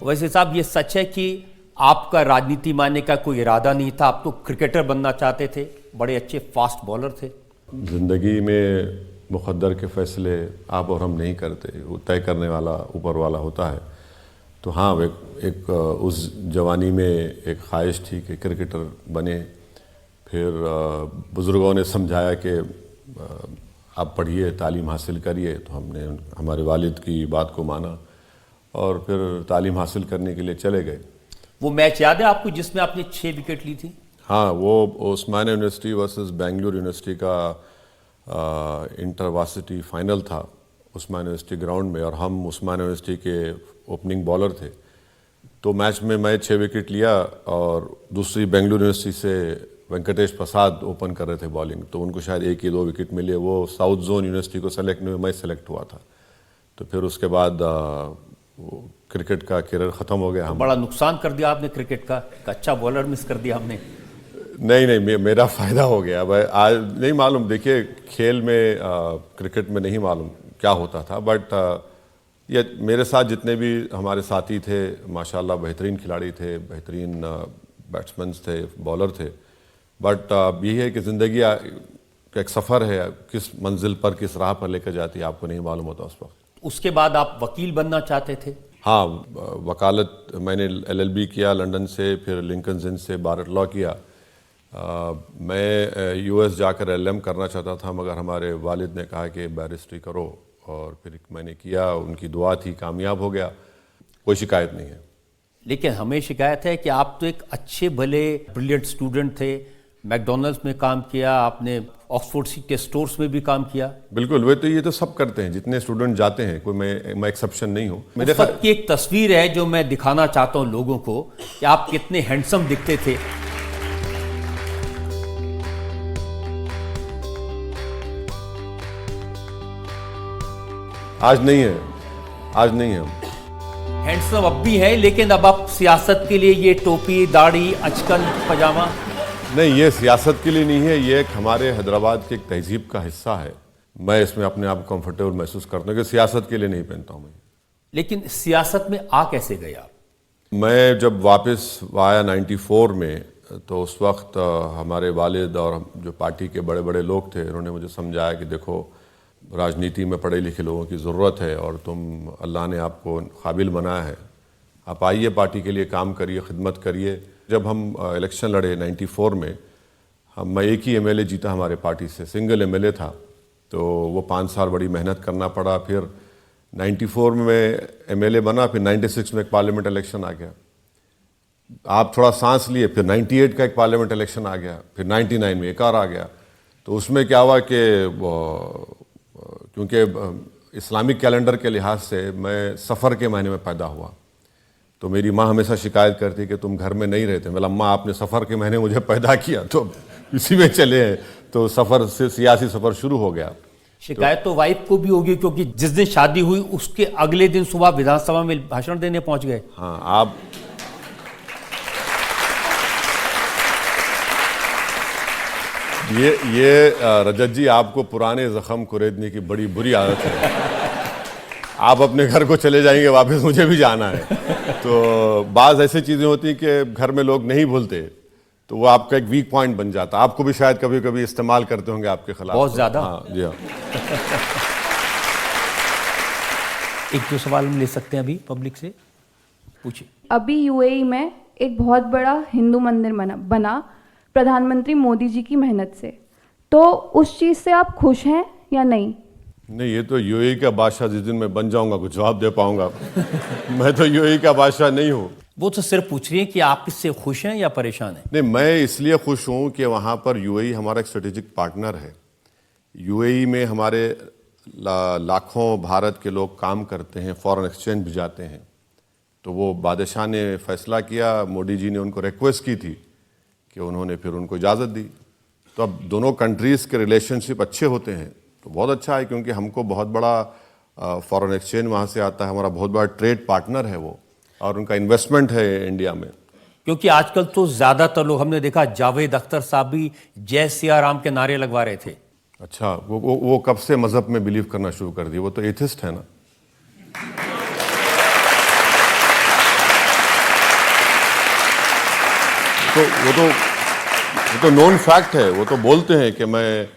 वैसे साहब ये सच है कि आपका राजनीति मानने का कोई इरादा नहीं था, आप तो क्रिकेटर बनना चाहते थे, बड़े अच्छे फास्ट बॉलर थे? ज़िंदगी में मुक़द्दर के फ़ैसले आप और हम नहीं करते, वो तय करने वाला ऊपर वाला होता है। तो हाँ, एक उस जवानी में एक ख्वाहिश थी कि क्रिकेटर बने। फिर बुज़ुर्गों ने समझाया कि आप पढ़िए, तालीम हासिल करिए, तो हमने हमारे वालिद की बात को माना और फिर तालीम हासिल करने के लिए चले गए। वो मैच याद है आपको जिसमें आपने 6 विकेट ली थी? हाँ, वो उस्मानिया यूनिवर्सिटी वर्सेस बेंगलुरु यूनिवर्सिटी का इंटरवार्सिटी फाइनल था उस्मानिया यूनिवर्सिटी ग्राउंड में, और हम उस्मानिया यूनिवर्सिटी के ओपनिंग बॉलर थे। तो मैच में मैं 6 विकेट लिया और दूसरी बेंगलुरु यूनिवर्सिटी से वेंकटेश प्रसाद ओपन कर रहे थे बॉलिंग, तो उनको शायद 1 या 2 विकेट मिले। वो साउथ जोन यूनिवर्सिटी को सेलेक्ट नहीं हुए, मैं सेलेक्ट हुआ था। तो फिर उसके बाद क्रिकेट का करियर ख़त्म हो गया। तो बड़ा नुकसान कर दिया आपने क्रिकेट का, एक अच्छा बॉलर मिस कर दिया हमने। नहीं, मेरा फ़ायदा हो गया। भाई आज नहीं मालूम, देखिए खेल में क्रिकेट में नहीं मालूम क्या होता था, बट ये मेरे साथ जितने भी हमारे साथी थे माशाल्लाह बेहतरीन खिलाड़ी थे, बेहतरीन बैट्समैन थे, बॉलर थे। बट यही है कि ज़िंदगी का एक सफ़र है, किस मंजिल पर किस राह पर लेकर जाती है आपको नहीं मालूम होता उस वक्त। उसके बाद आप वकील बनना चाहते थे? हाँ, वकालत मैंने LLB किया लंदन से, फिर लिंकन्स इन्स से बार लॉ किया। मैं US जाकर LLM करना चाहता था, मगर हमारे वालिद ने कहा कि बैरिस्ट्री करो, और फिर मैंने किया। उनकी दुआ थी, कामयाब हो गया, कोई शिकायत नहीं है। लेकिन हमें शिकायत है कि आप तो एक अच्छे भले ब्रिलियंट स्टूडेंट थे, मैकडॉनल्ड्स में काम किया आपने, ऑक्सफोर्ड सिटी स्टोर्स में भी काम किया। बिल्कुल, वे तो ये तो सब करते हैं, जितने स्टूडेंट जाते हैं, कोई मैं एक्सेप्शन नहीं हूँ। मेरे वक्त की एक तस्वीर है जो मैं दिखाना चाहता हूँ लोगों को कि आप कितने हैंडसम दिखते थे। आज नहीं है, आज नहीं है। हैंडसम अब भी है, लेकिन अब आप सियासत के लिए ये टोपी, दाढ़ी, अचकन, पजामा? नहीं, ये सियासत के लिए नहीं है, ये एक हमारे हैदराबाद की एक तहजीब का हिस्सा है। मैं इसमें अपने आप को कंफर्टेबल महसूस करता हूँ कि सियासत के लिए नहीं पहनता हूँ मैं। लेकिन सियासत में आ कैसे गए आप? मैं जब वापस आया 94 में, तो उस वक्त हमारे वालिद और जो पार्टी के बड़े बड़े लोग थे, उन्होंने मुझे समझाया कि देखो, राजनीति में पढ़े लिखे लोगों की ज़रूरत है और तुम, अल्लाह ने आपको काबिल बनाया है, आप आइए पार्टी के लिए काम करिए, खिदमत करिए। जब हम इलेक्शन लड़े 94 में, मैं एक ही MLA जीता हमारे पार्टी से, सिंगल MLA था। तो वो 5 साल बड़ी मेहनत करना पड़ा। फिर 94 में MLA बना, फिर 96 में एक पार्लियामेंट इलेक्शन आ गया, आप थोड़ा सांस लिए। फिर 98 का एक पार्लियामेंट इलेक्शन आ गया, फिर 99 में एक और आ गया। तो उसमें क्या हुआ कि क्योंकि इस्लामिक कैलेंडर के लिहाज से मैं सफ़र के महीने में पैदा हुआ, तो मेरी माँ हमेशा शिकायत करती कि तुम घर में नहीं रहते। मतलब अम्मा, आपने सफ़र के महीने मुझे पैदा किया, तो इसी में चले हैं। तो सफ़र से सियासी सफ़र शुरू हो गया। शिकायत तो वाइफ को भी होगी, क्योंकि जिस दिन शादी हुई उसके अगले दिन सुबह विधानसभा में भाषण देने पहुंच गए। हाँ, आप ये रजत जी, आपको पुराने ज़ख्म कुरेदने की बड़ी बुरी आदत है। आप अपने घर को चले जाएंगे वापस, मुझे भी जाना है। तो बाज़ ऐसी चीज़ें होती हैं कि घर में लोग नहीं भूलते, तो वो आपका एक वीक पॉइंट बन जाता है। आपको भी शायद कभी कभी इस्तेमाल करते होंगे आपके खिलाफ। बहुत ज़्यादा। हाँ जी, हाँ। एक दो सवाल हम ले सकते हैं अभी पब्लिक से, पूछिए। अभी UAE में एक बहुत बड़ा हिंदू मंदिर बना प्रधानमंत्री मोदी जी की मेहनत से, तो उस चीज़ से आप खुश हैं या नहीं? नहीं, ये तो UAE का बादशाह जिस दिन मैं बन जाऊंगा कुछ जवाब दे पाऊंगा। मैं तो UAE का बादशाह नहीं हूँ। वो तो सिर्फ पूछ रही है कि आप इससे खुश हैं या परेशान हैं? नहीं, मैं इसलिए खुश हूँ कि वहाँ पर UAE हमारा एक स्ट्रेटेजिक पार्टनर है। UAE में हमारे लाखों भारत के लोग काम करते हैं, फॉरेन एक्सचेंज भी जाते हैं। तो वो बादशाह ने फैसला किया, मोदी जी ने उनको रिक्वेस्ट की थी कि उन्होंने फिर उनको इजाज़त दी। तो अब दोनों कंट्रीज़ के रिलेशनशिप अच्छे होते हैं, तो बहुत अच्छा है, क्योंकि हमको बहुत बड़ा फॉरेन एक्सचेंज वहाँ से आता है, हमारा बहुत बड़ा ट्रेड पार्टनर है वो, और उनका इन्वेस्टमेंट है इंडिया में। क्योंकि आजकल तो ज़्यादातर लोग, हमने देखा जावेद अख्तर साहब भी जय सिया राम के नारे लगवा रहे थे। अच्छा, वो कब से मज़हब में बिलीव करना शुरू कर दिया? वो तो एथिस्ट है ना। तो वो तो नोन फैक्ट है, वो तो बोलते हैं कि मैं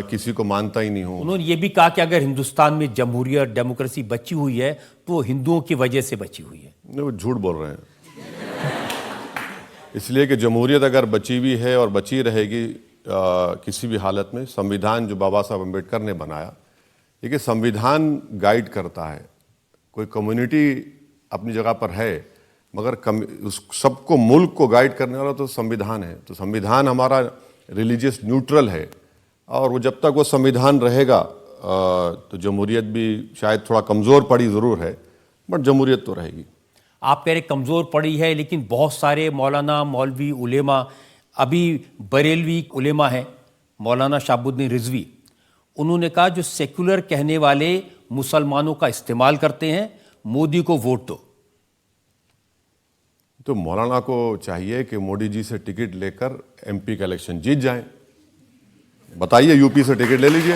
किसी को मानता ही नहीं हूँ। उन्होंने ये भी कहा कि अगर हिंदुस्तान में जमहूरियत डेमोक्रेसी बची हुई है तो वो हिंदुओं की वजह से बची हुई है। नहीं, वो झूठ बोल रहे हैं। इसलिए कि जमहूरियत अगर बची हुई है और बची रहेगी किसी भी हालत में, संविधान जो बाबा साहब अम्बेडकर ने बनाया, देखिए संविधान गाइड करता है। कोई कम्युनिटी अपनी जगह पर है, मगर उस सबको, मुल्क को गाइड करने वाला तो संविधान है। तो संविधान हमारा रिलीजियस न्यूट्रल है, और वो जब तक वो संविधान रहेगा तो जमहूरियत भी शायद थोड़ा कमज़ोर पड़ी ज़रूर है, बट जमहूरियत तो रहेगी। आप कह रहे कमज़ोर पड़ी है, लेकिन बहुत सारे मौलाना, मौलवी, उलेमा, अभी बरेलवी उलेमा है, मौलाना शाहबुद्दीन रिजवी, उन्होंने कहा जो सेक्युलर कहने वाले मुसलमानों का इस्तेमाल करते हैं, मोदी को वोट दो। तो मौलाना को चाहिए कि मोदी जी से टिकट लेकर एमपी का इलेक्शन जीत जाएं। बताइए, यूपी से टिकट ले लीजिए,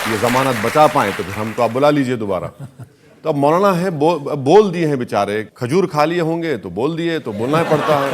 ये जमानत बचा पाए तो फिर हमको आप बुला लीजिए दोबारा। तो अब मौलाना है, बोल दिए हैं बेचारे, खजूर खा लिए होंगे तो बोल दिए, तो बोलना ही पड़ता है।